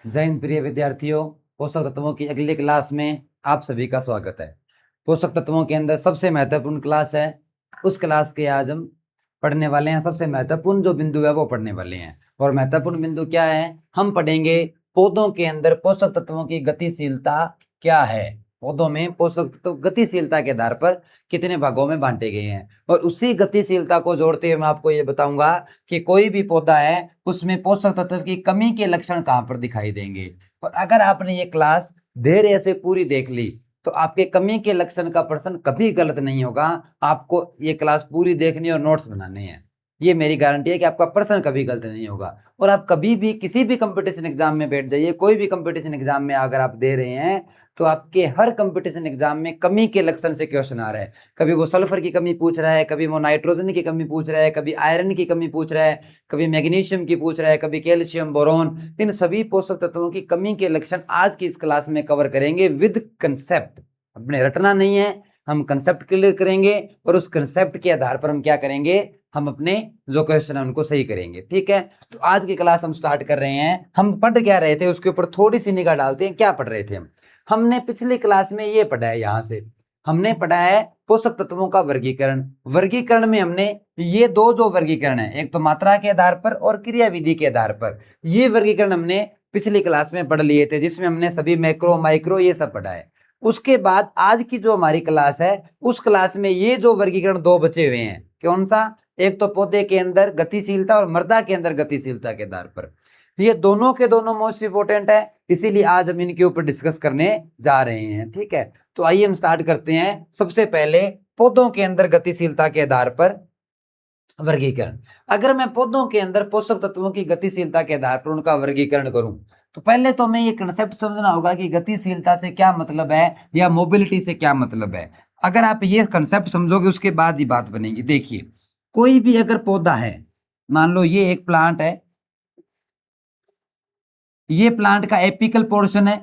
जय हिंद प्रिय विद्यार्थियों। पोषक तत्वों की अगली क्लास में आप सभी का स्वागत है। पोषक तत्वों के अंदर सबसे महत्वपूर्ण क्लास है, उस क्लास के आज हम पढ़ने वाले हैं। सबसे महत्वपूर्ण जो बिंदु है वो पढ़ने वाले हैं। और महत्वपूर्ण बिंदु क्या है? हम पढ़ेंगे पौधों के अंदर पोषक तत्वों की गतिशीलता क्या है। पौधों में पोषक तत्व गतिशीलता के आधार पर कितने भागों में बांटे गए हैं, और उसी गतिशीलता को जोड़ते हुए मैं आपको ये बताऊंगा कि कोई भी पौधा है उसमें पोषक तत्व की कमी के लक्षण कहाँ पर दिखाई देंगे। और अगर आपने ये क्लास धैर्य से पूरी देख ली तो आपके कमी के लक्षण का प्रश्न कभी गलत नहीं होगा। आपको ये क्लास पूरी देखनी और नोट्स बनाने हैं, ये मेरी गारंटी है कि आपका प्रश्न कभी गलत नहीं होगा। और आप कभी भी किसी भी कंपटीशन एग्जाम में बैठ जाइए, कोई भी कंपटीशन एग्जाम में अगर आप दे रहे हैं तो आपके हर कंपटीशन एग्जाम में कमी के लक्षण से क्वेश्चन आ रहा है। कभी वो सल्फर की कमी पूछ रहा है, कभी वो नाइट्रोजन की कमी पूछ रहा है, कभी आयरन की कमी पूछ रहा है, कभी मैग्नीशियम की पूछ रहा है, कभी कैल्शियम, बोरोन। इन सभी पोषक तत्वों की कमी के लक्षण आज की इस क्लास में कवर करेंगे विद कंसेप्ट। अपने रटना नहीं है, हम कंसेप्ट क्लियर करेंगे और उस कंसेप्ट के आधार पर हम क्या करेंगे, हम अपने जो क्वेश्चन है उनको सही करेंगे। ठीक है, तो आज की क्लास हम स्टार्ट कर रहे हैं। हम पढ़ क्या रहे थे उसके ऊपर थोड़ी सी निगाह डालते हैं। क्या पढ़ रहे थे हमने पिछली क्लास में ये पढ़ा है, यहां से हमने पढ़ा है पोषक तत्वों का वर्गीकरण। वर्गीकरण में हमने ये दो जो वर्गीकरण है, एक तो मात्रा के आधार पर और क्रियाविधि के आधार पर, ये वर्गीकरण हमने पिछली क्लास में पढ़ लिए थे, जिसमें हमने सभी मैक्रो माइक्रो ये सब पढ़ा है। उसके बाद आज की जो हमारी क्लास है उस क्लास में ये जो वर्गीकरण दो बचे हुए हैं, कौन सा? एक तो पौधे के अंदर गतिशीलता और मृदा के अंदर गतिशीलता के आधार पर। ये दोनों के दोनों मोस्ट इंपोर्टेंट है, इसीलिए आज हम इनके ऊपर डिस्कस करने जा रहे हैं। ठीक है, तो आइए हम स्टार्ट करते हैं। सबसे पहले पौधों के अंदर गतिशीलता के आधार पर वर्गीकरण। अगर मैं पौधों के अंदर पोषक तत्वों की गतिशीलता के आधार पर उनका वर्गीकरण करूं तो पहले तो हमें ये कंसेप्ट समझना होगा कि गतिशीलता से क्या मतलब है या मोबिलिटी से क्या मतलब है। अगर आप ये कंसेप्ट समझोगे उसके बाद ही बात बनेगी। देखिए, कोई भी अगर पौधा है, मान लो ये एक प्लांट है, ये प्लांट का एपिकल पोर्शन है,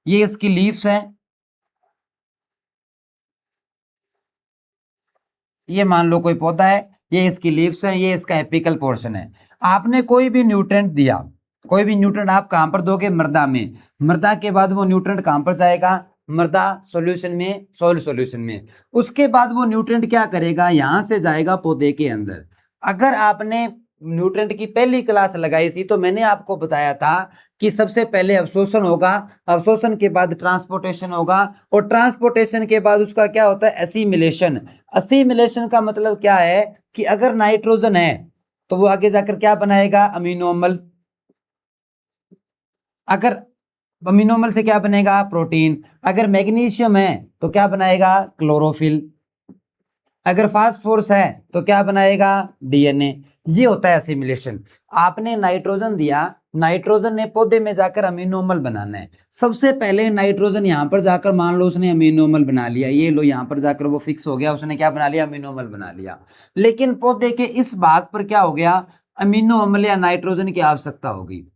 ये इसकी लीव्स है, ये मान लो कोई पौधा है, ये इसकी लीव्स है, ये इसका एपिकल पोर्शन है। आपने कोई भी न्यूट्रेंट दिया, कोई भी न्यूट्रेंट आप कहां पर दोगे? मृदा में। मृदा के बाद वो न्यूट्रेंट कहां पर जाएगा? मृदा सॉल्यूशन में, सॉइल सॉल्यूशन में। उसके बाद वो न्यूट्रेंट क्या करेगा? यहां से जाएगा पौधे के अंदर। अगर आपने न्यूट्रेंट की पहली क्लास लगाई थी तो मैंने आपको बताया था कि सबसे पहले अवशोषण होगा, अवशोषण के बाद ट्रांसपोर्टेशन होगा, और ट्रांसपोर्टेशन के बाद उसका क्या होता है? एसिमिलेशन। असिमिलेशन का मतलब क्या है कि अगर नाइट्रोजन है तो वो आगे जाकर क्या बनाएगा? अमीनो अम्ल। अगर अमीनो अम्ल से क्या बनेगा? प्रोटीन। अगर मैग्नीशियम है तो क्या बनाएगा? क्लोरोफिल। अगर फास्फोरस है तो क्या बनाएगा? डीएनए। ये होता है असिमिलेशन। आपने नाइट्रोजन दिया, नाइट्रोजन ने पौधे में जाकर अमीनो अम्ल बनाना है। सबसे पहले नाइट्रोजन यहां पर जाकर, मान लो उसने अमीनो अम्ल बना लिया, ये लो यहां पर जाकर वो फिक्स हो गया, उसने क्या बना लिया? अमीनो अम्ल बना लिया। लेकिन पौधे के इस भाग पर क्या हो गया? अमीनो अम्ल या नाइट्रोजन की आवश्यकता होगी।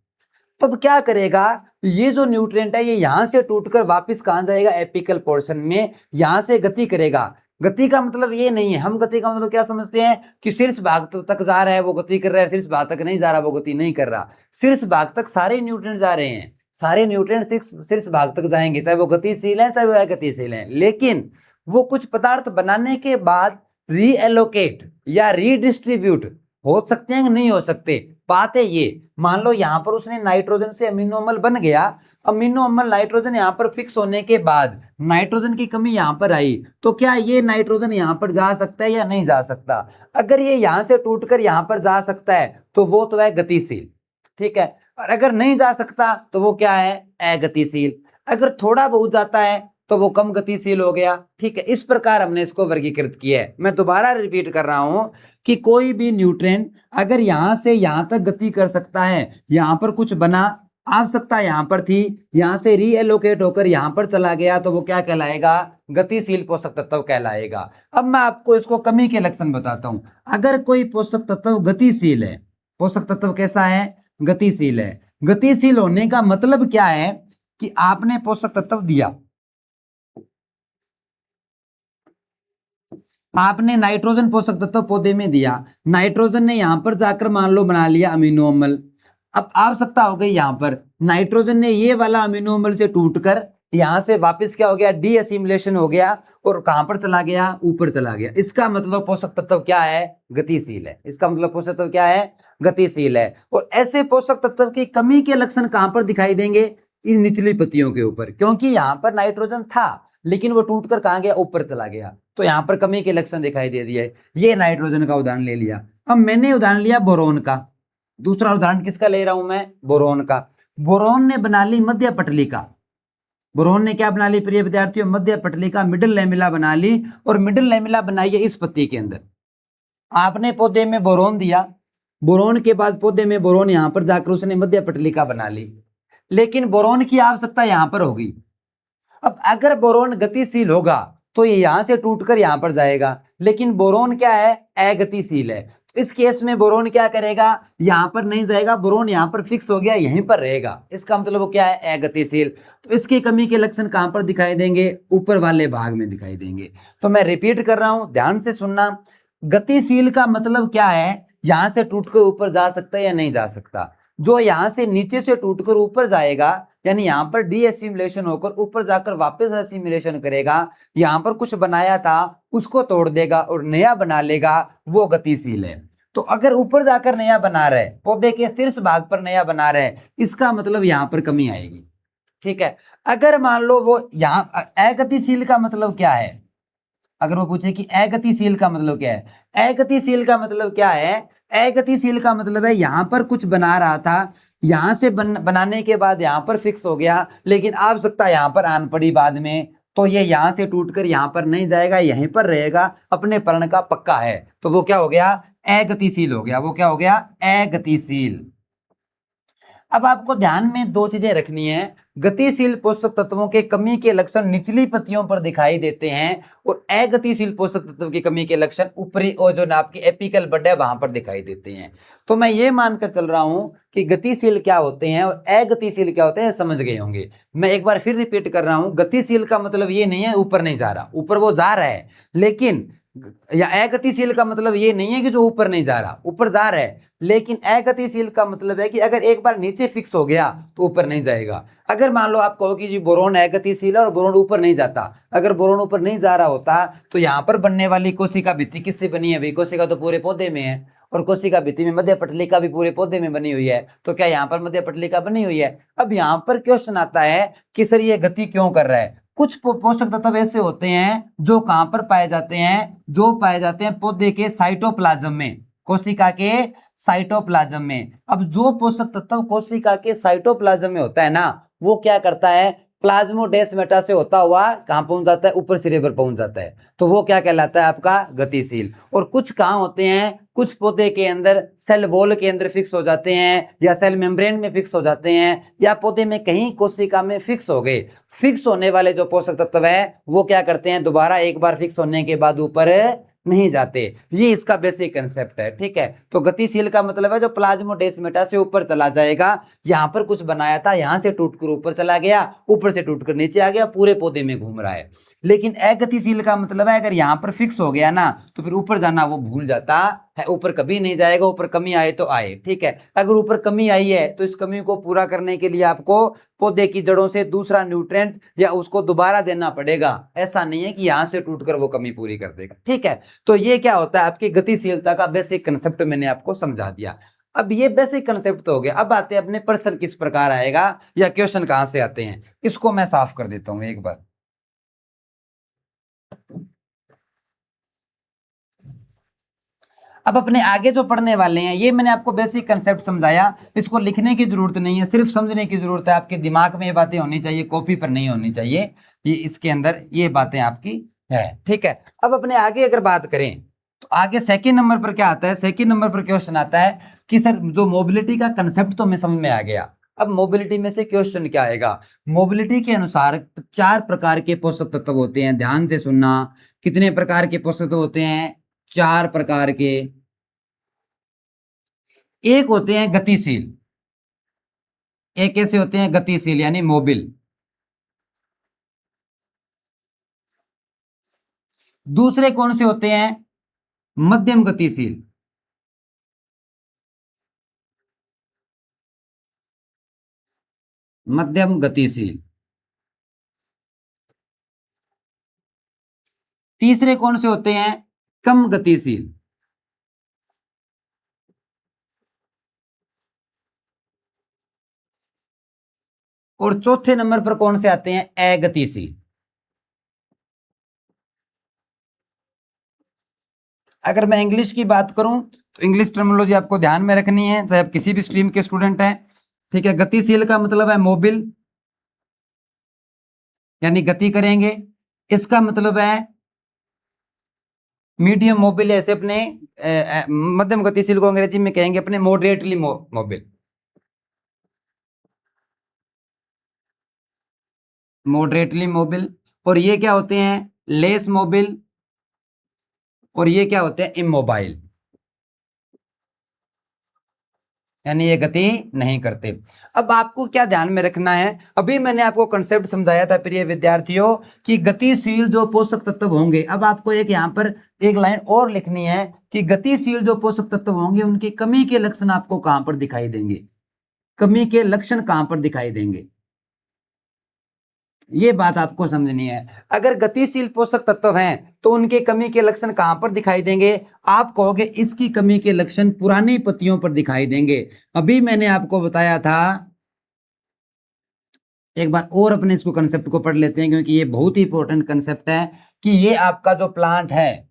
तो अब क्या करेगा? ये जो न्यूट्रिएंट है ये यहां से टूटकर वापस कहां जाएगा? एपिकल पोर्शन में। यहां से गति करेगा। गति का मतलब ये नहीं है, हम गति का मतलब क्या समझते हैं कि शीर्ष भाग तक जा रहा है वो गति कर रहा है, शीर्ष भाग तक नहीं जा रहा वो गति नहीं कर रहा। शीर्ष भाग तक सारे न्यूट्रिएंट जा रहे हैं, सारे न्यूट्रिएंट शीर्ष भाग तक जाएंगे, चाहे वो गतिशील है चाहे वो अगतिशील है। लेकिन वो कुछ पदार्थ बनाने के बाद रीएलोकेट या रीडिस्ट्रीब्यूट हो सकते हैं कि नहीं हो सकते। बात है ये, मान लो यहां पर उसने नाइट्रोजन से अमीनो अम्ल बन गया, अमीनो अम्ल नाइट्रोजन यहां पर फिक्स होने के बाद नाइट्रोजन की कमी यहां पर आई, तो क्या ये नाइट्रोजन यहां पर जा सकता है या नहीं जा सकता? अगर ये यहां से टूटकर यहां पर जा सकता है तो वो तो है गतिशील। ठीक है, और अगर नहीं जा सकता तो वो क्या है? अगतिशील। अगर थोड़ा बहुत जाता है तो वो कम गतिशील हो गया। ठीक है, इस प्रकार हमने इसको वर्गीकृत किया है। मैं दोबारा रिपीट कर रहा हूं कि कोई भी न्यूट्रिएंट अगर यहां से यहां तक गति कर सकता है, यहां पर कुछ बना, आवश्यकता यहां पर थी, यहां से रीएलोकेट होकर यहां पर चला गया, तो वो क्या कहलाएगा? गतिशील पोषक तत्व कहलाएगा। अब मैं आपको इसको कमी के लक्षण बताता हूं। अगर कोई पोषक तत्व गतिशील है, पोषक तत्व कैसा है? गतिशील है। गतिशील होने का मतलब क्या है कि आपने पोषक तत्व दिया, आपने नाइट्रोजन पोषक तत्व पौधे में दिया, नाइट्रोजन ने यहां पर जाकर मान लो बना लिया अमीनो अम्ल। अब आवश्यकता हो गई यहाँ पर नाइट्रोजन ने ये वाला अमीनो अम्ल से टूटकर यहां से वापस क्या हो गया, डी एसिमिलेशन हो गया और कहां पर चला गया, ऊपर चला गया। इसका मतलब पोषक तत्व क्या है, गतिशील है। इसका मतलब पोषक तत्व क्या है, गतिशील है। और ऐसे पोषक तत्व की कमी के लक्षण कहां पर दिखाई देंगे, इन निचली पत्तियों के ऊपर, क्योंकि यहां पर नाइट्रोजन था लेकिन वो टूटकर कहां गया, ऊपर चला गया, तो यहां पर कमी के लक्षण दिखाई दे दिए। ये नाइट्रोजन का उदाहरण ले लिया। अब मैंने उदाहरण लिया बोरोन का। दूसरा उदाहरण किसका ले रहा हूं मैं, बोरोन का। बोरोन ने बना ली मध्य पटलिका। बोरोन ने क्या बना ली प्रिय विद्यार्थियों, मध्य पटलिका, मिडिल लैमिला बना ली। और मिडिल लैमिला बनाई है इस पत्ती के अंदर। आपने पौधे में बोरोन दिया, बोरोन के बाद पौधे में बोरोन यहां पर जाकर उसने मध्य पटलिका बना ली, लेकिन बोरोन की आवश्यकता यहां पर होगी। अब अगर बोरोन गतिशील होगा तो ये यहां से टूटकर यहां पर जाएगा, लेकिन बोरोन क्या है, अगतिशील है। तो इस केस में बोरोन क्या करेगा, यहां पर नहीं जाएगा, बोरोन यहां पर फिक्स हो गया, यहीं पर रहेगा। इसका मतलब वो क्या है, अगतिशील। तो इसकी कमी के लक्षण कहां पर दिखाई देंगे, ऊपर वाले भाग में दिखाई देंगे। तो मैं रिपीट कर रहा हूं, ध्यान से सुनना। गतिशील का मतलब क्या है, यहां से टूटकर ऊपर जा सकता है या नहीं जा सकता। जो यहां से नीचे से टूटकर ऊपर जाएगा, यानी यहां पर डी एसिमिलेशन होकर ऊपर जाकर वापस एसिमिलेशन करेगा, यहां पर कुछ बनाया था उसको तोड़ देगा और नया बना लेगा, वो गतिशील है। तो अगर ऊपर जाकर नया बना रहे, पौधे के शीर्ष भाग पर नया बना रहे, इसका मतलब यहां पर कमी आएगी। ठीक है। अगर मान लो वो यहां, अगतिशील का मतलब क्या है, अगर वो पूछे कि अगतिशील का मतलब क्या है, अगतिशील का मतलब क्या है, अगतिशील का मतलब है यहां पर कुछ बना रहा था, यहां से बनाने के बाद यहां पर फिक्स हो गया, लेकिन आवश्यकता यहां पर आन पड़ी बाद में, तो ये यहां से टूटकर यहां पर नहीं जाएगा, यहीं पर रहेगा, अपने पर्ण का पक्का है, तो वो क्या हो गया, अगतिशील हो गया। वो क्या हो गया, अगतिशील। अब आपको ध्यान में दो चीजें रखनी है। गतिशील पोषक तत्वों के कमी के लक्षण निचली पत्तियों पर दिखाई देते हैं और अगतिशील पोषक तत्व की कमी के लक्षण ऊपरी और जो आपकी एपिकल बड है वहां पर दिखाई देते हैं। तो मैं ये मानकर चल रहा हूं कि गतिशील क्या होते हैं और अगतिशील क्या होते हैं, समझ गए होंगे। मैं एक बार फिर रिपीट कर रहा हूं, गतिशील का मतलब ये नहीं है ऊपर नहीं जा रहा, ऊपर वो जा रहा है, लेकिन या अगतिशील का मतलब ये नहीं है कि जो ऊपर नहीं जा रहा, ऊपर जा रहा है, लेकिन अगतिशील का मतलब है कि अगर एक बार नीचे फिक्स हो गया तो ऊपर नहीं जाएगा। अगर मान लो आप कहो कि जी बोरोन अगतिशील है और बोरोन ऊपर नहीं जाता, अगर बोरोन ऊपर नहीं जा रहा होता तो यहाँ पर बनने वाली कोशिका भित्ति किससे बनी है भाई, कोशिका तो पूरे पौधे में है और कोशिका भित्ति में मध्य पटलिका भी पूरे पौधे में बनी हुई है, तो क्या यहाँ पर मध्य पटलिका बनी हुई है। अब यहाँ पर क्वेश्चन आता है कि सर ये गति क्यों कर रहा है। कुछ पोषक तत्व ऐसे होते हैं जो कहां पर पाए जाते हैं, जो पाए जाते हैं पौधे के साइटोप्लाज्म में, कोशिका के साइटोप्लाज्म में। अब जो पोषक तत्व कोशिका के साइटोप्लाज्म में होता है ना, वो क्या करता है, प्लाज्मोडेस्माटा से होता हुआ कहां पहुंच जाता है, ऊपर सिरे पर पहुंच जाता है, तो वो क्या कहलाता है आपका गतिशील। और कुछ कहां होते हैं, कुछ पौधे के अंदर सेल वॉल के अंदर फिक्स हो जाते हैं या सेल मेम्ब्रेन में फिक्स हो जाते हैं या पौधे में कहीं कोशिका में फिक्स हो गए। फिक्स होने वाले जो पोषक तत्व है वो क्या करते हैं, दोबारा एक बार फिक्स होने के बाद ऊपर नहीं जाते। ये इसका बेसिक कंसेप्ट है। ठीक है। तो गतिशील का मतलब है जो प्लाज्मोडेस्माटा से ऊपर चला जाएगा, यहां पर कुछ बनाया था, यहां से टूटकर ऊपर चला गया, ऊपर से टूटकर नीचे आ गया, पूरे पौधे में घूम रहा है। लेकिन अगतिशील का मतलब है अगर यहां पर फिक्स हो गया ना तो फिर ऊपर जाना वो भूल जाता है, ऊपर कभी नहीं जाएगा, ऊपर कमी आए तो आए। ठीक है। अगर ऊपर कमी आई है तो इस कमी को पूरा करने के लिए आपको पौधे की जड़ों से दूसरा न्यूट्रिएंट या उसको दोबारा देना पड़ेगा, ऐसा नहीं है कि यहां से टूटकर वो कमी पूरी कर देगा। ठीक है। तो ये क्या होता है, आपकी गतिशीलता का बेसिक कंसेप्ट मैंने आपको समझा दिया। अब ये बेसिक कंसेप्ट तो हो गया, अब आते हैं अपने प्रश्न किस प्रकार आएगा या क्वेश्चन कहां से आते हैं, इसको मैं साफ कर देता हूं एक बार। अब अपने आगे जो पढ़ने वाले हैं, ये मैंने आपको बेसिक कंसेप्ट समझाया, इसको लिखने की जरूरत नहीं है, सिर्फ समझने की जरूरत है। आपके दिमाग में ये बातें होनी चाहिए, कॉपी पर नहीं होनी चाहिए। ये इसके अंदर ये बातें आपकी है। ठीक है। अब अपने आगे अगर बात करें तो आगे सेकंड नंबर पर क्या आता है, सेकंड नंबर पर क्वेश्चन आता है कि सर जो मोबिलिटी का कंसेप्ट तो हमें समझ में आ गया, अब मोबिलिटी में से क्वेश्चन क्या आएगा। मोबिलिटी के अनुसार 4 प्रकार के पोषक तत्व होते हैं, ध्यान से सुनना। कितने प्रकार के पोषक तत्व होते हैं, 4 प्रकार के। एक होते हैं गतिशील, एक कैसे होते हैं, गतिशील यानी मोबिल। दूसरे कौन से होते हैं, मध्यम गतिशील। मध्यम गतिशील। तीसरे कौन से होते हैं? कम गतिशील। और चौथे नंबर पर कौन से आते हैं? अगतिशील। अगर मैं इंग्लिश की बात करूं तो इंग्लिश टर्मिनोलॉजी आपको ध्यान में रखनी है, चाहे आप किसी भी स्ट्रीम के स्टूडेंट हैं। ठीक है, गतिशील का मतलब है मोबिल, यानी गति करेंगे। इसका मतलब है मीडियम मोबिल, ऐसे अपने मध्यम गतिशील को अंग्रेजी में कहेंगे अपने मॉडरेटली मोबिल। Moderately Mobil. और ये क्या होते हैं? Less mobile. और ये क्या होते हैं? इमोबाइल, यानी ये गति नहीं करते। अब आपको क्या ध्यान में रखना है, अभी मैंने आपको कंसेप्ट समझाया था प्रिय विद्यार्थियों कि गतिशील जो पोषक तत्व होंगे। अब आपको एक यहां पर एक लाइन और लिखनी है कि गतिशील जो पोषक तत्व होंगे उनकी कमी के लक्षण आपको कहां पर दिखाई देंगे? कमी के लक्षण कहां पर दिखाई देंगे? ये बात आपको समझनी है। अगर गतिशील पोषक तत्व हैं तो उनके कमी के लक्षण कहां पर दिखाई देंगे? आप कहोगे इसकी कमी के लक्षण पुरानी पत्तियों पर दिखाई देंगे। अभी मैंने आपको बताया था, एक बार और अपने इसको कंसेप्ट को पढ़ लेते हैं क्योंकि ये बहुत ही इंपॉर्टेंट कंसेप्ट है कि ये आपका जो प्लांट है,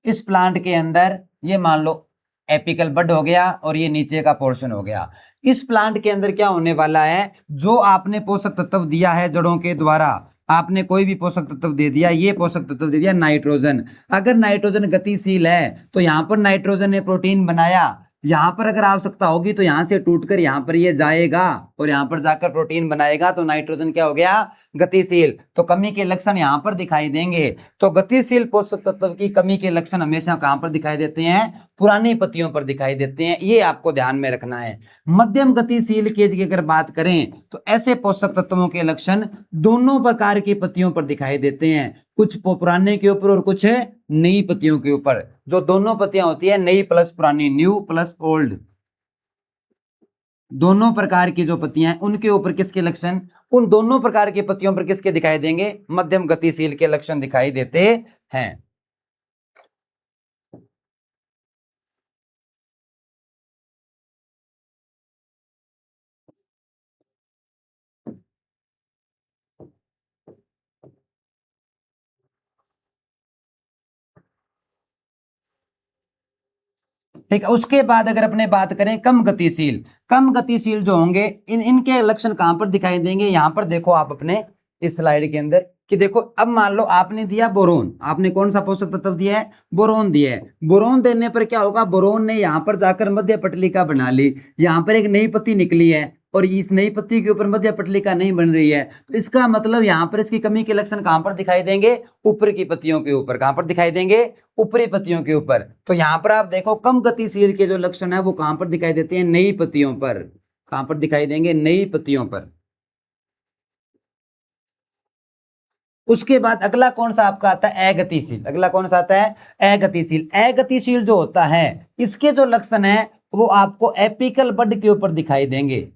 इस प्लांट के अंदर ये मान लो एपिकल बड हो गया और ये नीचे का पोर्शन हो गया। इस प्लांट के अंदर क्या होने वाला है? जो आपने पोषक तत्व दिया है जड़ों के द्वारा, आपने कोई भी पोषक तत्व दे दिया, ये पोषक तत्व दे दिया नाइट्रोजन। अगर नाइट्रोजन गतिशील है तो यहां पर नाइट्रोजन ने प्रोटीन बनाया, यहां पर अगर आवश्यकता होगी तो यहां से टूटकर यहां पर ये जाएगा और यहां पर जाकर प्रोटीन बनाएगा, तो नाइट्रोजन क्या हो गया? गतिशील। तो कमी के लक्षण यहां पर दिखाई देंगे। तो गतिशील पोषक तत्व की कमी के लक्षण हमेशा कहां पर दिखाई देते हैं? पुरानी पत्तियों पर दिखाई देते हैं। ये आपको ध्यान में रखना है। मध्यम गतिशील की अगर बात करें तो ऐसे पोषक तत्वों के लक्षण दोनों प्रकार की पत्तियों पर दिखाई देते हैं, कुछ पुराने के ऊपर और कुछ नई पत्तियों के ऊपर। जो दोनों पत्तियां होती है नई प्लस पुरानी, न्यू प्लस ओल्ड, दोनों प्रकार की जो पत्तियां हैं उनके ऊपर किसके लक्षण? उन दोनों प्रकार की पत्तियों पर किसके दिखाई देंगे? मध्यम गतिशील के लक्षण दिखाई देते हैं। ठीक है, उसके बाद अगर अपने बात करें कम गतिशील, कम गतिशील जो होंगे इनके लक्षण कहां पर दिखाई देंगे? यहां पर देखो आप अपने इस स्लाइड के अंदर कि देखो, अब मान लो आपने दिया बोरोन, आपने कौन सा पोषक तत्व दिया है? बोरोन दिया है। बोरोन देने पर क्या होगा? बोरोन ने यहां पर जाकर मध्य पटलिका बना ली, यहां पर एक नई पत्ती निकली है और इस नई पत्ती के ऊपर मध्य पटलिका नहीं बन रही है, तो इसका मतलब यहां पर इसकी कमी के लक्षण कहां पर दिखाई देंगे? ऊपर की पत्तियों के ऊपर। कहां पर दिखाई देंगे? ऊपरी पत्तियों के ऊपर। तो यहां पर आप देखो कम गतिशील के जो लक्षण है वो कहां पर दिखाई देते हैं? नई पत्तियों पर। कहां पर दिखाई देंगे? नई पत्तियों पर। उसके बाद अगला कौन सा आपका आता है? अगतिशील। अगला कौन सा आता है? अगतिशील। अगतिशील जो होता है इसके जो लक्षण है वो आपको एपिकल बड के ऊपर दिखाई देंगे।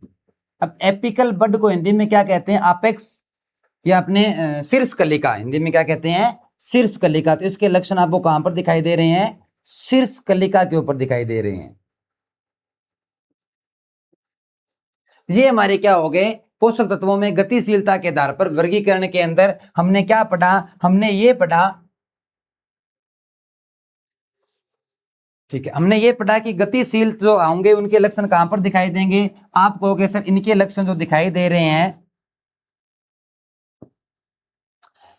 अब एपिकल बड को हिंदी में क्या कहते हैं? अपेक्स, या अपने शीर्ष कलिका, हिंदी में क्या कहते हैं? शीर्ष कलिका। तो इसके लक्षण आपको कहां पर दिखाई दे रहे हैं? शीर्ष कलिका के ऊपर दिखाई दे रहे हैं। ये हमारे क्या हो गए? पोषक तत्वों में गतिशीलता के आधार पर वर्गीकरण के अंदर हमने क्या पढ़ा? हमने ये पढ़ा, ठीक है, हमने ये पढ़ा कि गतिशील जो होंगे उनके लक्षण कहां पर दिखाई देंगे? आप कहोगे सर इनके लक्षण जो दिखाई दे रहे हैं,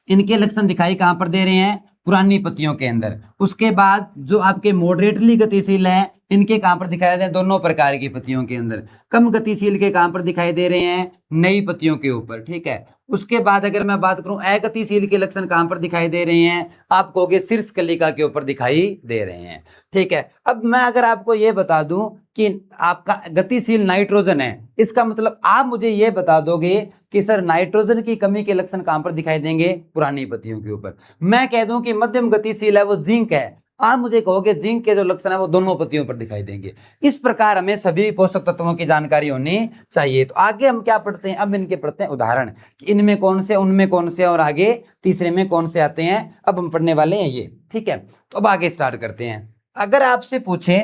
इनके लक्षण दिखाई कहां पर दे रहे हैं? पुरानी पत्तियों के अंदर। उसके बाद जो आपके मॉडरेटली गतिशील हैं इनके कहां पर दिखाई दे रहे हैं? दोनों प्रकार की पत्तियों के अंदर। कम गतिशील के कहां पर दिखाई दे रहे हैं? नई पत्तियों के ऊपर। ठीक है, उसके बाद अगर मैं बात करूं अगतिशील के लक्षण कहां पर दिखाई दे रहे हैं? आप कहोगे शीर्ष कलिका के ऊपर दिखाई दे रहे हैं। ठीक है, अब मैं अगर आपको यह बता दूं कि आपका गतिशील नाइट्रोजन है, इसका मतलब आप मुझे यह बता दोगे कि सर नाइट्रोजन की कमी के लक्षण कहां पर दिखाई देंगे? पुरानी पत्तियों के ऊपर। मैं कह दूं कि मध्यम गतिशील है वो जिंक है, आप मुझे कहोगे जिंक के जो लक्षण है वो दोनों पत्तियों पर दिखाई देंगे। इस प्रकार हमें सभी पोषक तत्वों की जानकारी होनी चाहिए। तो आगे हम क्या पढ़ते हैं, अब इनके पढ़ते हैं उदाहरण कि इनमें कौन से, उनमें कौन से और आगे तीसरे में कौन से आते हैं। अब हम पढ़ने वाले हैं ये, ठीक है। तो अब आगे स्टार्ट करते हैं। अगर आपसे पूछे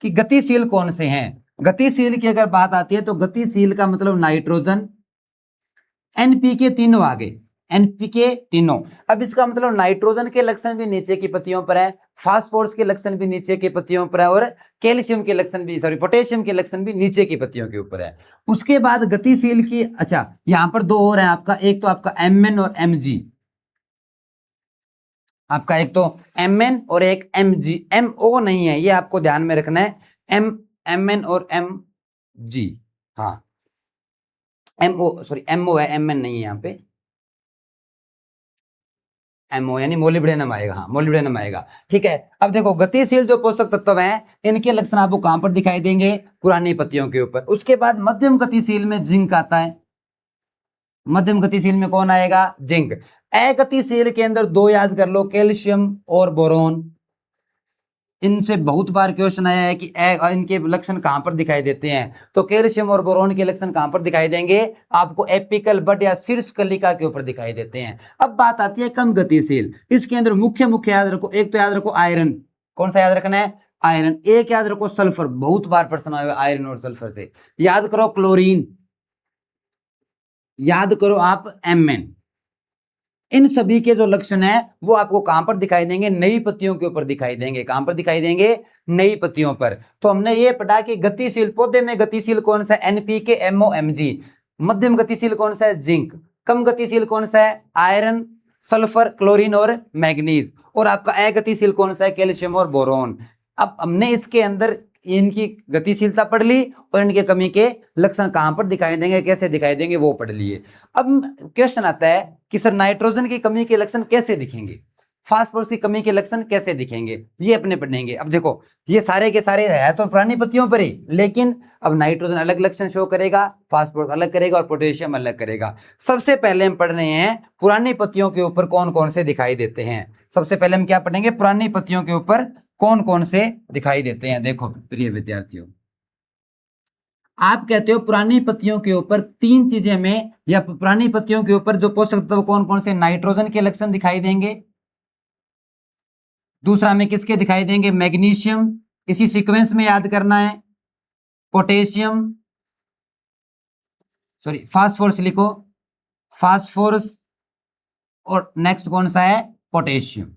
कि गतिशील कौन से हैं, गतिशील की अगर बात आती है तो गतिशील का मतलब नाइट्रोजन, एनपीके तीनों आगे, एनपीके तीनों। अब इसका मतलब नाइट्रोजन के लक्षण भी नीचे की पत्तियों पर है, फास्फोरस के लक्षण भी नीचे की पत्तियों पर है, और कैल्शियम के लक्षण भी, सॉरी पोटेशियम के लक्षण भी नीचे की पत्तियों के ऊपर है। उसके बाद गतिशील की, अच्छा यहां पर दो और है आपका, एक तो आपका एमएन और एमजी, आपका एक तो एमएन और एक एमजी, एमओ नहीं है, ये आपको ध्यान में रखना है, एमएन और एमजी, हाँ एमओ, सॉरी एमओ है, एमएन नहीं है यहाँ पे, एमओ यानी मोलिब्डेनम आएगा, हाँ मोलिब्डेनम आएगा, ठीक है। अब देखो गतिशील जो पोषक तत्व हैं इनके लक्षण आपको कहां पर दिखाई देंगे, पुरानी पत्तियों के ऊपर। उसके बाद मध्यम गतिशील में जिंक आता है, मध्यम गतिशील में कौन आएगा, जिंक। अगतिशील के अंदर दो याद कर लो, कैल्शियम और बोरोन। इनसे बहुत बार क्वेश्चन आया है कि इनके लक्षण कहां पर दिखाई देते हैं, तो कैल्शियम और बोरोन के लक्षण कहां पर दिखाई देंगे, आपको एपिकल बड या शीर्ष कलिका के ऊपर दिखाई देते हैं। अब बात आती है कम गतिशील, इसके अंदर मुख्य मुख्य याद रखो, एक तो याद रखो आयरन, कौन सा याद रखना है, आयरन। एक याद रखो सल्फर, बहुत बार प्रश्न आया आयरन और सल्फर से। याद करो क्लोरीन, याद करो आप एमएन। इन सभी के जो लक्षण है वो आपको कहां पर दिखाई देंगे, नई पत्तियों के ऊपर दिखाई देंगे। कहां पर दिखाई देंगे, नई पत्तियों पर। तो हमने ये पढ़ा कि गतिशील, पौधे में गतिशील कौन सा है, एनपीके, एमओ, एमजी। मध्यम गतिशील कौन सा है, जिंक। कम गतिशील कौन सा है, आयरन, सल्फर, क्लोरीन और मैग्नीज। और आपका अगतिशील कौन सा है, कैल्शियम और बोरोन। अब हमने इसके अंदर इनकी गतिशीलता पढ़ ली और इनके कमी के लक्षण कहां पर दिखाई देंगे, कैसे दिखाई देंगे वो पढ़ लिए। अब क्वेश्चन आता है कि सर नाइट्रोजन की कमी के लक्षण कैसे दिखेंगे, फास्फोरस की कमी के लक्षण कैसे दिखेंगे, ये अपने पढ़ेंगे। अब देखो ये सारे के सारे है तो पुरानी पत्तियों पर ही, लेकिन अब नाइट्रोजन अलग लक्षण शो करेगा, फास्फोरस अलग करेगा और पोटेशियम अलग करेगा। सबसे पहले हम पढ़ रहे हैं पुरानी पत्तियों के ऊपर कौन कौन से दिखाई देते हैं। सबसे पहले हम क्या पढ़ेंगे, पुरानी पत्तियों के ऊपर कौन कौन से दिखाई देते हैं। देखो प्रिय विद्यार्थियों, आप कहते हो पुरानी पत्तियों के ऊपर तीन चीजें में, या पुरानी पत्तियों के ऊपर जो पोषक तत्व कौन कौन से, नाइट्रोजन के लक्षण दिखाई देंगे। दूसरा में किसके दिखाई देंगे, मैग्नीशियम, इसी सीक्वेंस में याद करना है, पोटेशियम, सॉरी फास्फोरस लिखो, फास्फोरस, और नेक्स्ट कौन सा है, पोटेशियम।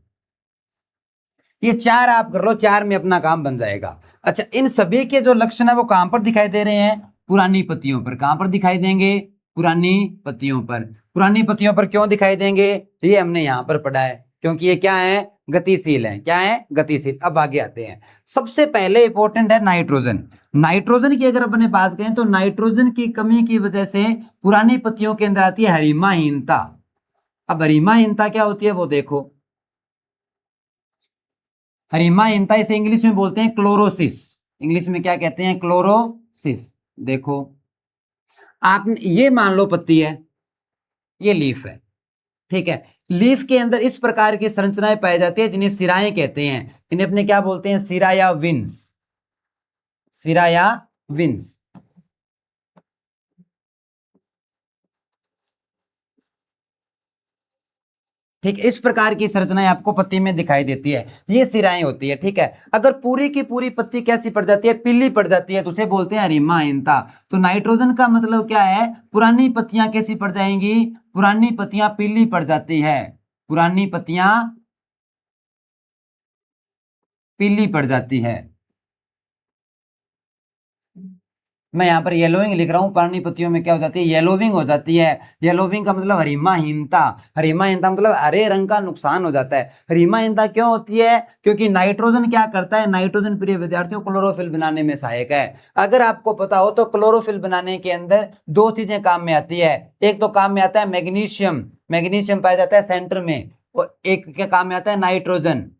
ये चार आप कर लो, चार में अपना काम बन जाएगा। अच्छा इन सभी के जो लक्षण है वो कहां पर दिखाई दे रहे हैं, पुरानी पत्तियों पर। कहां पर दिखाई देंगे, पुरानी पत्तियों पर। पुरानी पत्तियों पर क्यों दिखाई देंगे, ये हमने यहां पर पढ़ा है, क्योंकि ये क्या है, गतिशील है। क्या है, गतिशील। अब आगे आते हैं, सबसे पहले इंपॉर्टेंट है नाइट्रोजन। नाइट्रोजन की अगर अपने बात करें तो नाइट्रोजन की कमी की वजह से पुरानी पत्तियों के अंदर आती है हरिमाहीनता। अब हरिमाहीनता क्या होती है वो देखो, हरिमाहीनता इसे इंग्लिश में बोलते हैं क्लोरोसिस। इंग्लिश में क्या कहते हैं, क्लोरोसिस। देखो आप ये मान लो पत्ती है, ये लीफ है, ठीक है। लीफ के अंदर इस प्रकार की संरचनाएं पाई जाती है जिन्हें सिराएं कहते हैं। इन्हें अपने क्या बोलते हैं, सिरा या विंस, सिरा या विंस। ठीक, इस प्रकार की संरचनाएं आपको पत्ती में दिखाई देती है, ये सिराएं होती है, ठीक है। अगर पूरी की पूरी पत्ती कैसी पड़ जाती है, पीली पड़ जाती है, तो उसे बोलते हैं हरिमाहीनता। तो नाइट्रोजन का मतलब क्या है, पुरानी पत्तियां कैसी पड़ जाएंगी, पुरानी पत्तियां पीली पड़ जाती है, पुरानी पत्तियां पीली पड़ जाती है। मैं यहाँ पर येलोइंग लिख रहा हूँ, पुरानी पत्तियों में क्या हो जाती है, येलोविंग हो जाती है। येलोविंग का मतलब हरिमाहीनता, हरिमाहीनता मतलब हरे रंग का नुकसान हो जाता है। हरिमाहीनता क्यों होती है, क्योंकि नाइट्रोजन क्या करता है, नाइट्रोजन प्रिय विद्यार्थियों क्लोरोफिल बनाने में सहायक है। अगर आपको पता हो तो क्लोरोफिल बनाने के अंदर दो चीजें काम में आती है, एक तो काम में आता है मैग्नीशियम, मैग्नीशियम पाया जाता है सेंटर में, और एक क्या काम में आता है, नाइट्रोजन।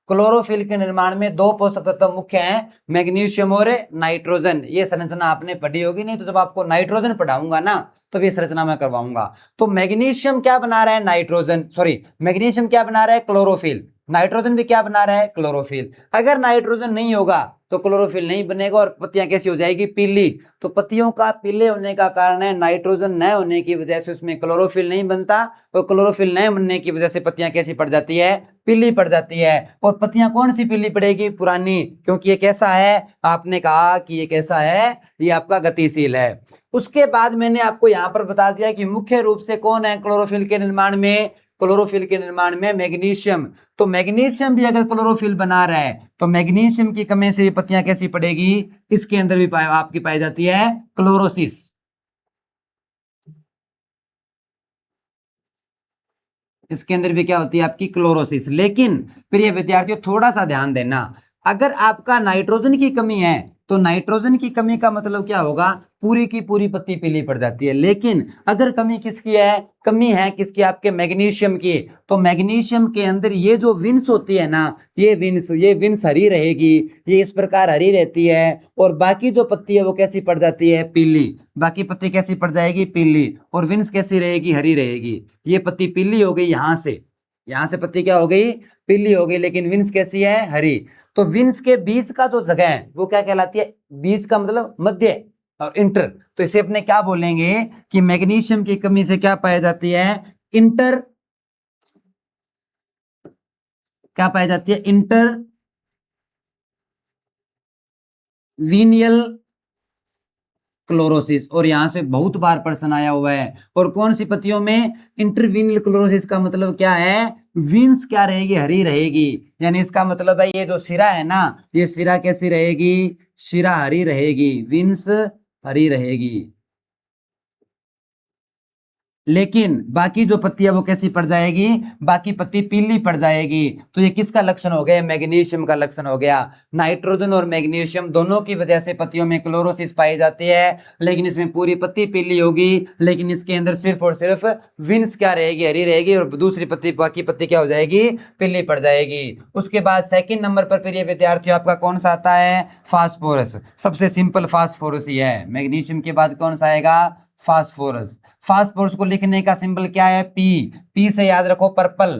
क्लोरोफिल के निर्माण में दो पोषक तत्व मुख्य हैं, मैग्नीशियम और नाइट्रोजन। ये संरचना आपने पढ़ी होगी, नहीं तो जब आपको नाइट्रोजन पढ़ाऊंगा ना तो ये संरचना मैं करवाऊंगा। तो मैग्नीशियम क्या बना रहा है, नाइट्रोजन, सॉरी मैग्नीशियम क्या बना रहा है, क्लोरोफिल। नाइट्रोजन भी क्या बना रहा है, क्लोरोफिल। अगर नाइट्रोजन नहीं होगा तो क्लोरोफिल नहीं बनेगा और पत्तियां कैसी हो जाएगी, पीली। तो पत्तियों का पीले होने का कारण है नाइट्रोजन न होने की वजह से उसमें क्लोरोफिल नहीं बनता, और क्लोरोफिल न बनने की वजह से पत्तियां कैसी पड़ जाती है, पीली पड़ जाती है। और पत्तियां कौन सी पीली पड़ेगी, पुरानी, क्योंकि ये कैसा है, आपने कहा कि ये कैसा है, ये आपका गतिशील है। उसके बाद मैंने आपको यहां पर बता दिया कि मुख्य रूप से कौन है क्लोरोफिल के निर्माण में, क्लोरोफिल के निर्माण में मैग्नीशियम। तो मैग्नीशियम भी अगर क्लोरोफिल बना रहा है तो मैग्नीशियम की कमी से भी पत्तियां कैसी पड़ेगी, इसके अंदर भी आपकी पाई जाती है क्लोरोसिस। इसके अंदर भी क्या होती है आपकी, क्लोरोसिस। लेकिन प्रिय विद्यार्थियों थोड़ा सा ध्यान देना, अगर आपका नाइट्रोजन की कमी है तो नाइट्रोजन की कमी का मतलब क्या होगा, पूरी की पूरी पत्ती पीली पड़ जाती है। लेकिन अगर कमी किसकी है, कमी है किसकी, आपके मैग्नीशियम की, तो मैग्नीशियम के अंदर ये जो विंस होती है ना, ये विंस हरी रहेगी, ये इस प्रकार हरी रहती है, और बाकी जो पत्ती है वो कैसी पड़ जाती है, पीली। बाकी पत्ती कैसी पड़ जाएगी, पीली, और विंस कैसी रहेगी, हरी रहेगी। ये पत्ती पीली हो गई, यहां से पत्ती क्या हो गई, पीली हो गई, लेकिन विंस कैसी है, हरी। तो विंस के बीच का जो जगह है वो क्या कहलाती है, बीच का मतलब मध्य और इंटर। तो इसे अपने क्या बोलेंगे कि मैग्नीशियम की कमी से क्या पाई जाती है, इंटर, क्या पाई जाती है, इंटर वीनियल क्लोरोसिस। और यहां से बहुत बार प्रश्न आया हुआ है। और कौन सी पत्तियों में, इंटरवीनियल क्लोरोसिस का मतलब क्या है, विंस क्या रहेगी, हरी रहेगी। यानी इसका मतलब है ये जो सिरा है ना, ये सिरा कैसी रहेगी, सिरा हरी रहेगी, विंस हरी रहेगी। लेकिन बाकी जो पत्ती है वो कैसी पड़ जाएगी, बाकी पत्ती पीली पड़ जाएगी। तो ये किसका लक्षण हो गया, मैग्नीशियम का लक्षण हो गया। नाइट्रोजन और मैग्नीशियम दोनों की वजह से पत्तियों में क्लोरोसिस पाई जाती है, लेकिन इसमें पूरी पत्ती पीली होगी, लेकिन इसके अंदर सिर्फ और सिर्फ विंस क्या रहेगी, हरी रहेगी, और दूसरी पत्ती, बाकी पत्ती क्या हो जाएगी, पीली पड़ जाएगी। उसके बाद सेकंड नंबर पर प्रिय विद्यार्थियों आपका कौन सा आता है, फास्फोरस। सबसे सिंपल फास्फोरस ही है, मैग्नीशियम के बाद कौन सा आएगा, फास्फोरस। फास्फोरस को लिखने का सिंबल क्या है, पी। पी से याद रखो पर्पल,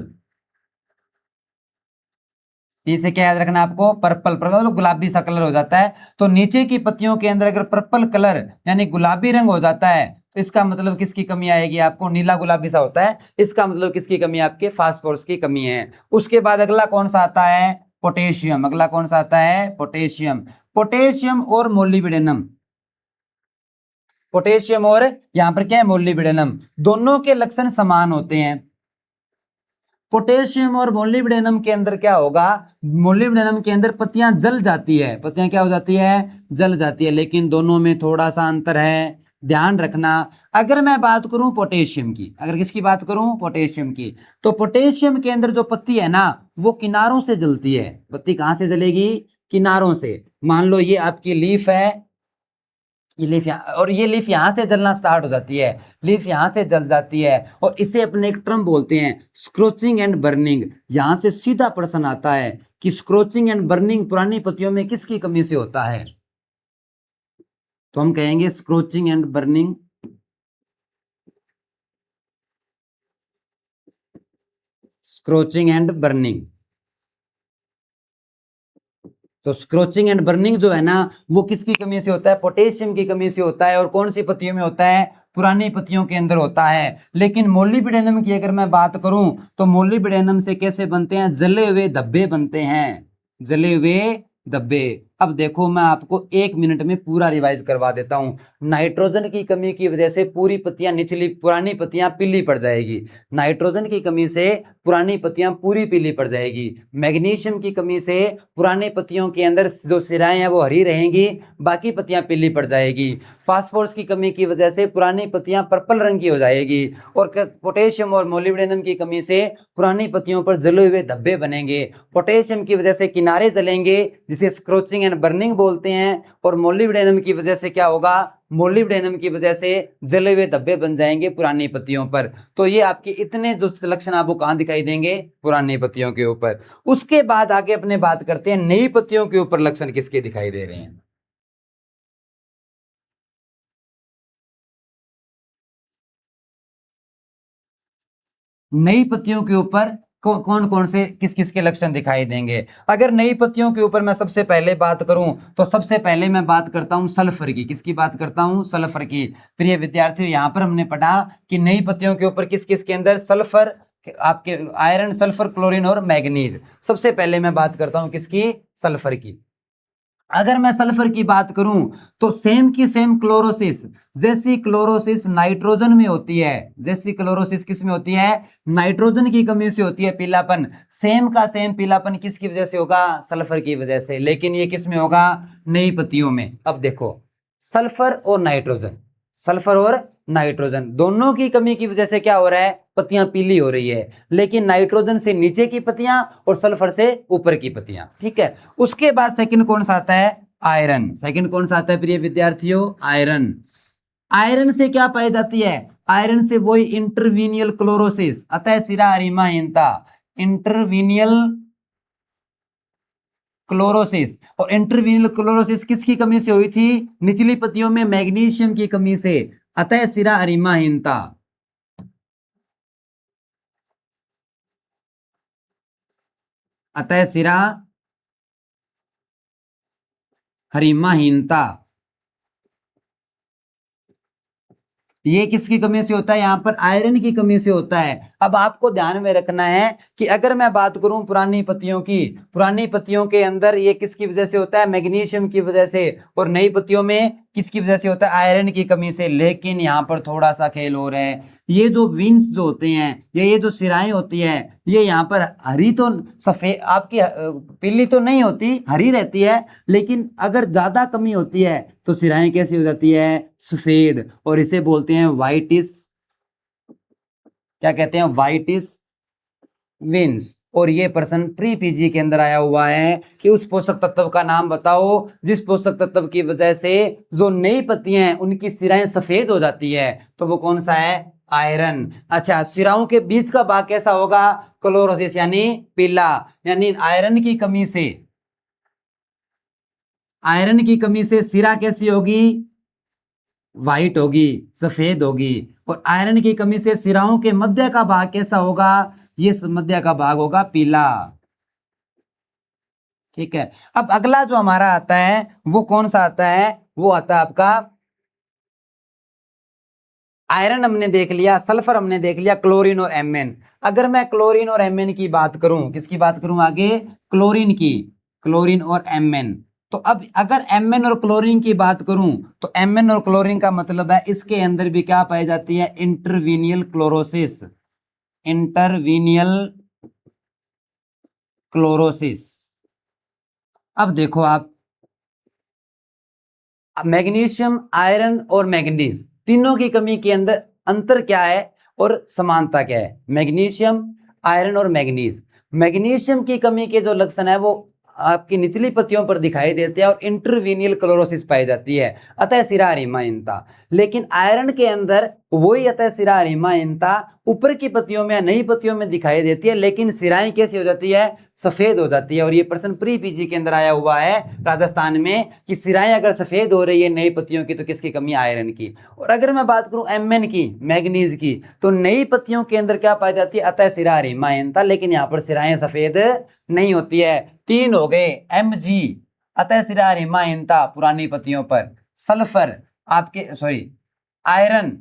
पी से क्या याद रखना आपको, पर्पल। पर्पल मतलब गुलाबी सा कलर हो जाता है। तो नीचे की पत्तियों के अंदर अगर पर्पल कलर यानी गुलाबी रंग हो जाता है तो इसका मतलब किसकी कमी आएगी आपको, नीला गुलाबी सा होता है, इसका मतलब किसकी कमी, आपके फास्फोरस की कमी है। उसके बाद अगला कौन सा आता है, पोटेशियम। अगला कौन सा आता है, पोटेशियम। पोटेशियम और मोलिब्डेनम, पोटेशियम और यहां पर क्या है, मोलिब्डेनम, दोनों के लक्षण समान होते हैं। पोटेशियम और मोलिब्डेनम के अंदर क्या होगा, मोलिब्डेनम के अंदर पत्तियां जल जाती है, पत्तियां क्या हो जाती है, जल जाती है, लेकिन दोनों में थोड़ा सा अंतर है, ध्यान रखना। अगर मैं बात करूं पोटेशियम की, अगर किसकी बात करूं, पोटेशियम की, तो पोटेशियम के अंदर जो पत्ती है ना वो किनारों से जलती है। पत्ती कहां से जलेगी, किनारों से। मान लो ये आपकी लीफ है, ये लीफ यहाँ, और ये लीफ यहां से जलना स्टार्ट हो जाती है, लीफ यहां से जल जाती है, और इसे अपने एक टर्म बोलते हैं स्क्रोचिंग एंड बर्निंग। यहां से सीधा प्रश्न आता है कि स्क्रोचिंग एंड बर्निंग पुरानी पत्तियों में किसकी कमी से होता है, तो हम कहेंगे स्क्रोचिंग एंड बर्निंग, स्क्रोचिंग एंड बर्निंग। तो स्क्रोचिंग एंड बर्निंग जो है ना वो किसकी कमी से होता है, पोटेशियम की कमी से होता है। और कौन सी पत्तियों में होता है, पुरानी पत्तियों के अंदर होता है। लेकिन मोलिब्डेनम की अगर मैं बात करूं तो मोलिब्डेनम से कैसे बनते हैं, जले हुए धब्बे बनते हैं, जले हुए धब्बे। अब देखो मैं आपको 1 मिनट में पूरा रिवाइज करवा देता हूं। नाइट्रोजन की कमी की वजह से पूरी पत्तियां, निचली पुरानी पत्तियां पीली पड़ जाएगी। नाइट्रोजन की कमी से पुरानी पत्तियां पूरी पीली पड़ जाएगी। मैग्नीशियम की कमी से पुरानी पत्तियों के अंदर जो सिराएं हैं वो हरी रहेंगी, बाकी पत्तियां पीली पड़ जाएगी। फास्फोरस की कमी की वजह से पुरानी पत्तियां पर्पल रंग की हो जाएगी। और पोटेशियम और मोलिब्डेनम की कमी से पुरानी पत्तियों पर जले हुए धब्बे बनेंगे। पोटेशियम की वजह से किनारे जलेंगे जिसे स्क्रोचिंग एंड बर्निंग बोलते हैं, और मोलिब्डेनम की वजह से क्या होगा, मोलिब्डेनम की वजह से जले हुए धब्बे बन जाएंगे पुरानी पत्तियों पर। तो ये आपके इतने जो लक्षण आपको कहां दिखाई देंगे, पुरानी पत्तियों के ऊपर। उसके बाद आगे अपने बात करते हैं नई पत्तियों के ऊपर लक्षण किसके दिखाई दे रहे हैं। नई पत्तियों के ऊपर कौन कौन से किस किस के लक्षण दिखाई देंगे। अगर नई पत्तियों के ऊपर मैं सबसे पहले बात करूं तो सबसे पहले मैं बात करता हूं सल्फर की। किसकी बात करता हूं? सल्फर की। प्रिय विद्यार्थियों, यहां पर हमने पढ़ा कि नई पत्तियों के ऊपर किस किस के अंदर सल्फर, आपके आयरन, सल्फर, क्लोरीन और मैग्नीज। सबसे पहले मैं बात करता हूं किसकी? सल्फर की। अगर मैं सल्फर की बात करूं तो सेम की सेम क्लोरोसिस, जैसी क्लोरोसिस नाइट्रोजन में होती है, जैसी क्लोरोसिस किस में होती है? नाइट्रोजन की कमी से होती है पीलापन। सेम का सेम पीलापन किसकी वजह से होगा? सल्फर की वजह से। लेकिन ये किस में होगा? नई पत्तियों में। अब देखो, सल्फर और नाइट्रोजन, सल्फर और नाइट्रोजन दोनों की कमी की वजह से क्या हो रहा है? पत्तियां पीली हो रही है। लेकिन नाइट्रोजन से नीचे की पत्तियां और सल्फर से ऊपर की पत्तियां। ठीक है। उसके बाद सेकंड कौन सा आता है? आयरन। सेकंड कौन सा आता है प्रिय विद्यार्थियों? आयरन। आयरन से क्या पाई जाती है? आयरन से वही इंटरवीनियल क्लोरोसिस, अतः सिरा अरिमाहीनता, इंटरवीनियल क्लोरोसिस। और इंटरवीनल क्लोरोसिस किसकी कमी से हुई थी? निचली पत्तियों में मैग्नीशियम की कमी से, अतः सिरा अरिमाहीनता। अतः सिरा हरिमाहीनता, ये किसकी कमी से होता है? यहां पर आयरन की कमी से होता है। अब आपको ध्यान में रखना है कि अगर मैं बात करूं पुरानी पत्तियों की, पुरानी पत्तियों के अंदर ये किसकी वजह से होता है? मैग्नीशियम की वजह से। और नई पत्तियों में किसकी वजह से होता है? आयरन की कमी से। लेकिन यहां पर थोड़ा सा खेल हो रहा है। ये जो विंस जो होते हैं, ये जो सिराएं होती है, ये यहाँ पर हरी तो सफेद आपकी पीली तो नहीं होती, हरी रहती है। लेकिन अगर ज्यादा कमी होती है तो सिराएं कैसी हो जाती है? सफेद। और इसे बोलते हैं व्हाइटिश, क्या कहते हैं? व्हाइटिश विंस। और ये प्रश्न प्री पीजी के अंदर आया हुआ है कि उस पोषक तत्व का नाम बताओ जिस पोषक तत्व की वजह से जो नई पत्तियां हैं उनकी सिराएं सफेद हो जाती है। तो वो कौन सा है? आयरन। अच्छा, सिराओं के बीच का भाग कैसा होगा? क्लोरोसिस यानी पीला। यानी आयरन की कमी से, आयरन की कमी से सिरा कैसी होगी? व्हाइट होगी, सफेद होगी। और आयरन की कमी से सिराओं के मध्य का भाग कैसा होगा? ये मध्य का भाग होगा पीला। ठीक है। अब अगला जो हमारा आता है वो कौन सा आता है? वो आता है आपका आयरन हमने देख लिया, सल्फर हमने देख लिया, क्लोरीन और एमएन। अगर मैं क्लोरीन और एमएन की बात करूं, किसकी बात करूं आगे? क्लोरीन की। क्लोरीन और एमएन। तो अब अगर एमएन और क्लोरीन की बात करूं तो एमएन और क्लोरीन का मतलब है इसके अंदर भी क्या पाई जाती है? इंटरवीनियल क्लोरोसिस। इंटरवीनियल क्लोरोसिस। अब देखो आप, मैग्नीशियम, आयरन और मैग्नीज तीनों की कमी के अंदर अंतर क्या है और समानता क्या है? मैग्नीशियम, आयरन और मैग्नीज। मैग्नीशियम की कमी के जो लक्षण है वो आपकी निचली पत्तियों पर दिखाई देते हैं और इंटरवीनियल क्लोरोसिस पाई जाती है, अतः सिरा अरिमाहीनता। लेकिन आयरन के अंदर वही अतः सिरा अरिमाहीनता ऊपर की पत्तियों में या नई पत्तियों में दिखाई देती है, लेकिन सिराएं कैसी हो जाती है? सफेद हो जाती है। और ये प्रश्न प्री पीजी के अंदर आया हुआ है राजस्थान में कि सिराएं अगर सफेद हो रही है नई पत्तियों की तो किसकी कमी? आयरन की। और अगर मैं बात करूं एमएन की, मैग्नीज की, तो नई पत्तियों के अंदर क्या पाई जाती है? अतः सिरा अरिमाहीनता। लेकिन यहाँ पर सिराएं सफेद नहीं होती है। तीन हो गए। एमजी, अतः सिरा अरिमाहीनता पुरानी पत्तियों पर। सल्फर आपके सॉरी आयरन,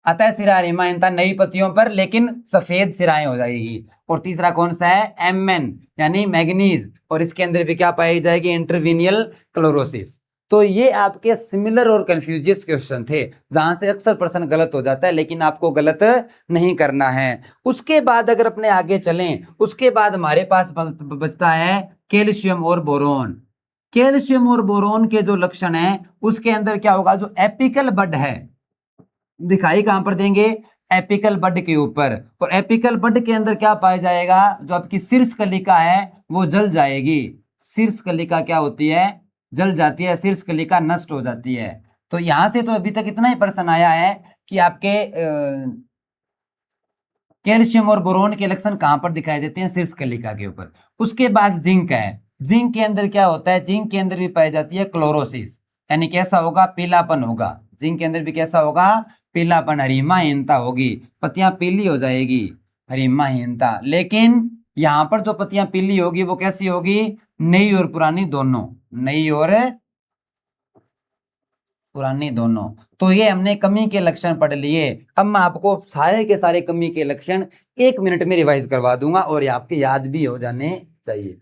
अतः सिरा अरिमाहीनता नई पत्तियों पर, लेकिन सफेद सिराएं हो जाएगी। और तीसरा कौन सा है? एमएन यानी मैग्नीज। और इसके अंदर भी क्या पाई जाएगी? इंटरवीनियल क्लोरोसिस। तो ये आपके सिमिलर और कंफ्यूजियस क्वेश्चन थे जहां से अक्सर प्रश्न गलत हो जाता है, लेकिन आपको गलत नहीं करना है। उसके बाद अगर अपने आगे चलें, उसके बाद हमारे पास बचता है कैल्शियम और बोरोन। कैल्शियम और बोरोन के जो लक्षण हैं उसके अंदर क्या होगा? जो एपिकल बड है, दिखाई कहां पर देंगे? एपिकल बड के ऊपर। और एपिकल बड के अंदर क्या पाया जाएगा? जो आपकी शीर्ष कलिका है वो जल जाएगी। शीर्ष कलिका क्या होती है? जल जाती है, शीर्ष कलिका नष्ट हो जाती है। तो यहां से तो अभी तक इतना ही प्रश्न आया है कि आपके कैल्शियम और बोरोन के लक्षण कहां पर दिखाई देते हैं? शीर्ष कलिका के ऊपर। उसके बाद जिंक है। जिंक के अंदर क्या होता है? जिंक के अंदर भी पाई जाती है क्लोरोसिस, यानी कैसा होगा? पीलापन होगा। जिंक के अंदर भी कैसा होगा? पीलापन, हरिमाहीनता होगी, पत्तियां पीली हो जाएगी। हरिमाहीनता। लेकिन यहाँ पर जो पत्तियां पीली होगी वो कैसी होगी, नई और पुरानी दोनों, नई और पुरानी दोनों। तो ये हमने कमी के लक्षण पढ़ लिए। अब मैं आपको सारे के सारे कमी के लक्षण 1 मिनट में रिवाइज करवा दूंगा और ये आपके याद भी हो जाने चाहिए।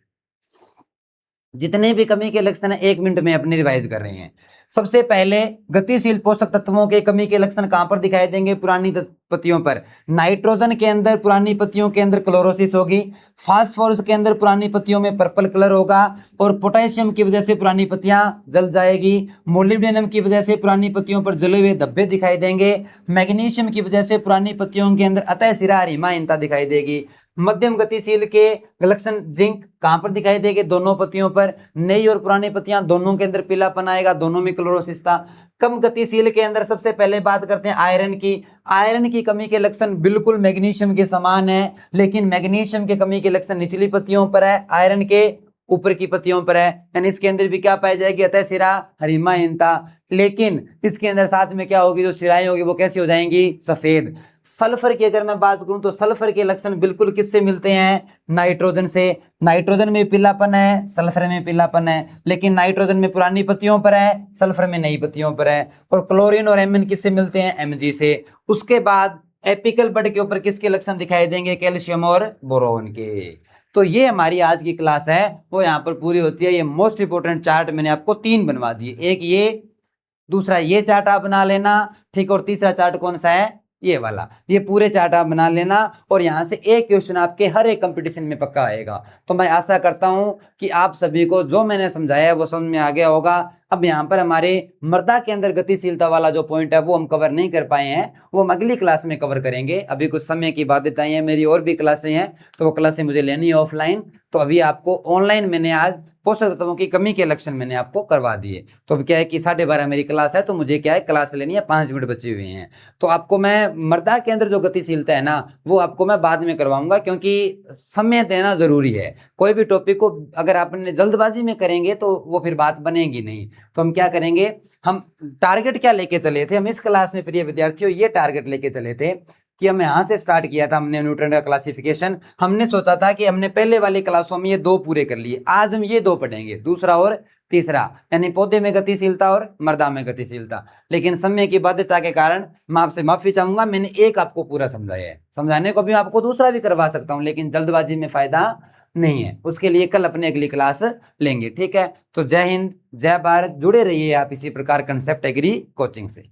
जितने भी कमी के लक्षण है 1 मिनट में अपने रिवाइज कर रहे हैं। सबसे पहले गतिशील पोषक तत्वों के कमी के लक्षण कहां पर दिखाई देंगे, पुरानी पत्तियों पर। नाइट्रोजन के अंदर पुरानी पत्तियों के अंदर क्लोरोसिस होगी, फास्फोरस के अंदर पुरानी पत्तियों में पर्पल कलर होगा, और पोटेशियम की वजह से पुरानी पत्तियां जल जाएगी। मोलिब्डेनम की वजह से पुरानी पत्तियों पर जले हुए धब्बे दिखाई देंगे। मैग्नीशियम की वजह से पुरानी पत्तियों के अंदर अतः सिरा हरिमाहीनता दिखाई देगी। मध्यम गतिशील के लक्षण जिंक कहां पर दिखाई देंगे, दोनों पत्तियों पर। नई और पुरानी पत्तियां दोनों के अंदर पीलापन आएगा, दोनों में क्लोरोसिस था। कम गतिशील के अंदर सबसे पहले बात करते हैं आयरन की। आयरन की कमी के लक्षण बिल्कुल मैग्नीशियम के समान है, लेकिन मैग्नीशियम के कमी के लक्षण निचली पत्तियों पर है, आयरन के ऊपर की पत्तियों पर है। यानी इसके अंदर भी क्या पाई जाएगी, अतः सिरा हरिमाहीनता। लेकिन इसके अंदर साथ में क्या होगी, जो सिराएं होगी वो कैसी हो जाएंगी, सफेद। सल्फर की अगर मैं बात करूं तो सल्फर के लक्षण बिल्कुल किससे मिलते हैं, नाइट्रोजन से। नाइट्रोजन में पीलापन है, सल्फर में पीलापन है, लेकिन नाइट्रोजन में पुरानी पत्तियों पर है, सल्फर में नई पत्तियों पर है। और क्लोरीन और एमिन किससे मिलते हैं, Mg से। उसके बाद एपिकल बड के ऊपर किसके लक्षण दिखाई देंगे, कैल्शियम और बोरोन के। तो ये हमारी आज की क्लास है वो यहाँ पर पूरी होती है। ये मोस्ट इंपोर्टेंट चार्ट मैंने आपको 3 बनवा दिए, एक ये, दूसरा ये चार्ट आप बना लेना, ठीक, और तीसरा चार्ट कौन सा है, ये वाला। ये पूरे चार्ट आप बना लेना और यहाँ से एक क्वेश्चन आपके हर एक कंपटीशन में पक्का आएगा। तो मैं आशा करता हूँ कि आप सभी को जो मैंने समझाया है वो समझ में आ गया होगा। अब यहाँ पर हमारे मृदा के अंदर गतिशीलता वाला जो पॉइंट है वो हम कवर नहीं कर पाए हैं, वो हम अगली क्लास में कवर करेंगे। अभी कुछ समय की बाध्यताएं हैं, मेरी और भी क्लासें हैं, तो वो क्लासें मुझे लेनी है ऑफलाइन। तो अभी आपको ऑनलाइन मैंने आज पोषक तत्वों की कमी के लक्षण मैंने आपको करवा दिए। तो अब क्या है कि 12:30 मेरी क्लास है, तो मुझे क्या है क्लास लेनी है, 5 मिनट बचे हुए हैं। तो आपको मैं मृदा के अंदर जो गतिशीलता है ना वो आपको मैं बाद में करवाऊंगा, क्योंकि समय देना जरूरी है। कोई भी टॉपिक को अगर आपने जल्दबाजी में करेंगे तो वो फिर बात बनेगी नहीं। तो हम क्या करेंगे, हम टारगेट क्या लेके चले थे, हम इस क्लास में प्रिय विद्यार्थियों ये टारगेट लेके चले थे कि हम यहाँ से स्टार्ट किया था, हमने न्यूट्रन का क्लासिफिकेशन। हमने सोचा था कि हमने पहले वाली क्लासों में ये 2 पूरे कर लिए, आज हम ये 2 पढ़ेंगे, दूसरा और तीसरा, यानी पौधे में गतिशीलता और मृदा में गतिशीलता। लेकिन समय की बाध्यता के कारण मैं आपसे माफी चाहूंगा, मैंने एक आपको पूरा समझाया है, समझाने को भी आपको दूसरा भी करवा सकता हूं, लेकिन जल्दबाजी में फायदा नहीं है। उसके लिए कल अपने अगली क्लास लेंगे, ठीक है। तो जय हिंद, जय भारत, जुड़े रहिए आप इसी प्रकार कंसेप्ट एग्री कोचिंग से।